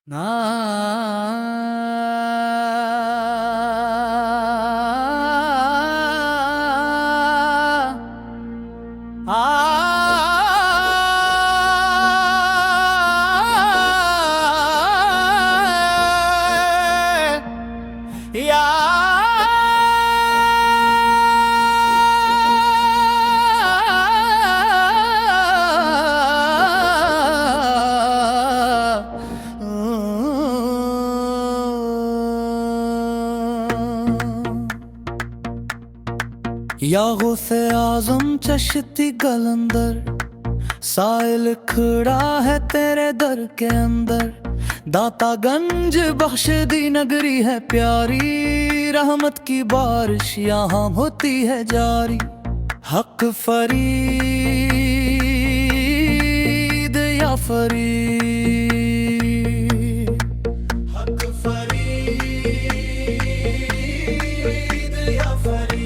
ना या गौसे आजम चश्ती कलंदर, साहिल खड़ा है तेरे दर के अंदर। दातागंज बख्श दी नगरी है प्यारी, रहमत की बारिश यहाँ होती है जारी। हक फरीद या फरीद, हक फरीद या फरीद।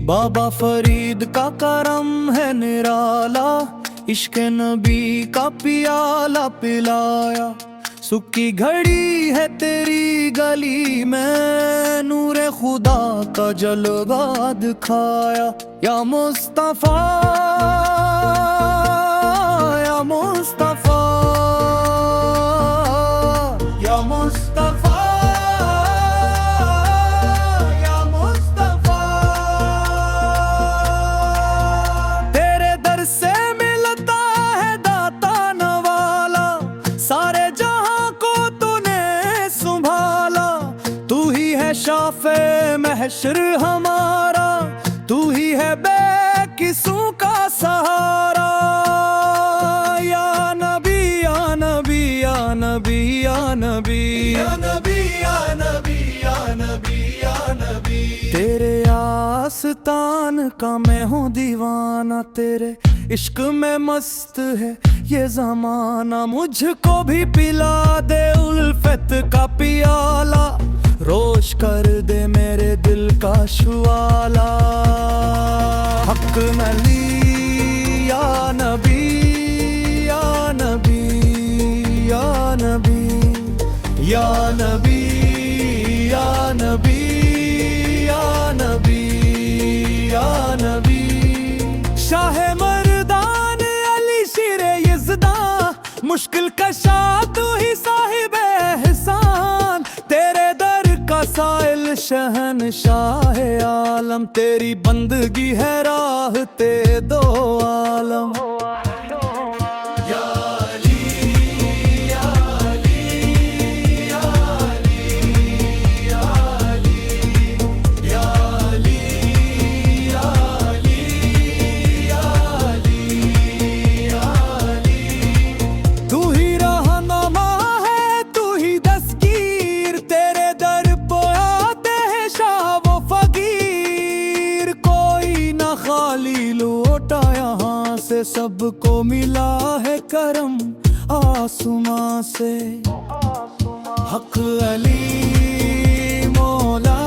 बाबा फरीद का करम है निराला, इश्क नबी का पियाला पिलाया। सुखी घड़ी है तेरी गली में, नूरे खुदा का जलवा दिखाया। या मुस्तफा या मुस्तफा या मुस्तफा या मुस्तफा, तेरे दर से मिलता है दाता नवाला। सारे जहां को तूने संभाला, तू ही है शाफे महशर हमारा, तू ही है बेकिसों का सहारा। या नबी या नबी या नबी या नबी या नबी या नबी या नबी या नबी, तेरे आस्तान का मैं हूँ दीवाना, तेरे इश्क में मस्त है ये जमाना। मुझको भी पिला दे उल्फत का पियाला, रोश कर दे मेरे दिल का शुआला। हक नली या नबी या नबी या नबी या नबी या नबी या नबी या नबी। शाह मर्दान अली शिरे यज़दा, मुश्किल कशा तू ही साहिब एहसान। तेरे दर का साइल शहनशाह आलम, तेरी बंदगी है राह ते दो आलम। या अली या अली या अली या अली या अली या अली या अली या अली। तू ही रहनुमा है तू ही दस्तगीर, तेरे दर पे आते हैं शाह वो फकीर। कोई ना खाली लौटा यहाँ से, सबको मिला है करम आसमां से। हक अली मौला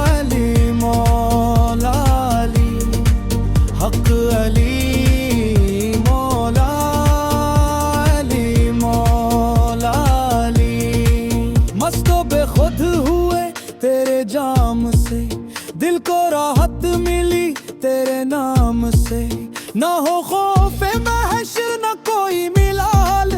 अली मौला अली, हक अली मौला अली मौला अली। मस्तो बेखुद हुए तेरे जाम से, दिल को राहत मिली तेरे नाम से। ना हो खौफ महशर न कोई मिलाल,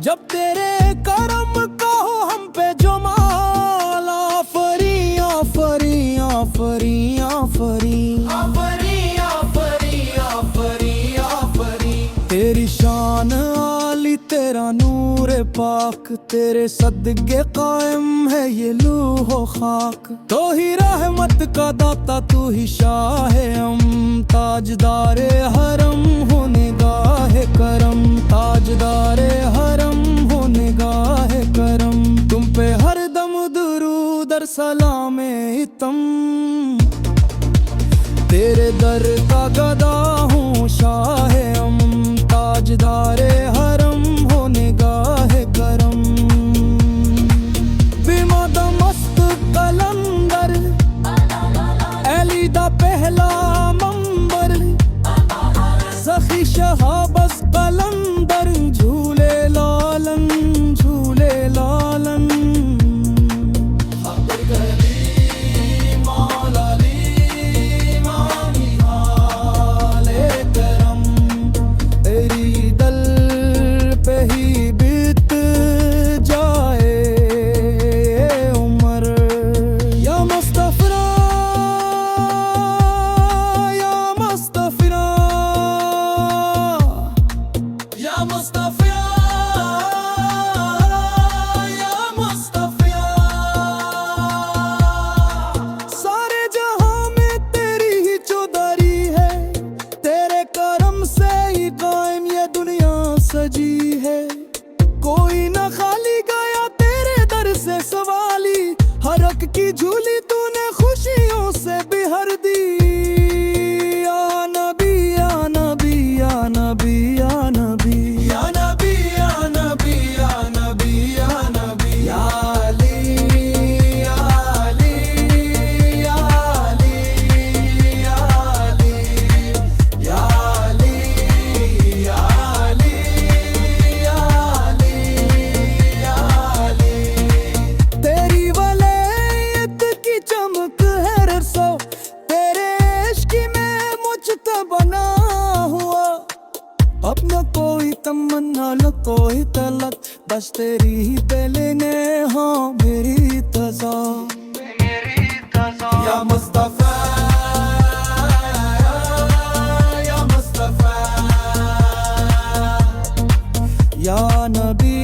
जब तेरे करम का हो हम पे जमाल। आफरी आफरी आफरी आफरी आफरी आफरी आफरी आफरी, तेरी शान आली तेरा नूर पाक, तेरे सदके कायम है ये लूहो खाक। तो ही रहमत का दाता तू ही शाह हम, ताजदारे हरम हो निगाह करम, ताजदारे हरम हो निगाह करम। तुम पे हर दम दुरूद और सलामे इतम, तेरे दर का गदा हूँ शाह हम, ताजदारे हरम हो निगाह करम। बिमद मस्त कलंदर अली दा पहला मंबर, सखी शहाबस कलंदर झूल मुस्तफा या मुस्तफा, सारे जहां में तेरी ही चौधारी है, तेरे करम से ही कायम ये दुनिया सजी है। कोई न खाली गया तेरे दर से सवाली, हर हक की झूली तूने खुशियों से बिहर दी। या नबी या नबी या नबी या नबी या नबी या नबी या नबी या नबी, या अली या अली या अली या अली या अली या अली या अली या अली। तेरी वलायत की चमक है रसो, तेरे इश्क में मुझतबा बना हुआ। अब न कोई तमन्ना न कोई तलक, बस तेरी ही दिलने हाँ मेरी तज़ा। या मुस्तफा या मुस्तफा या नबी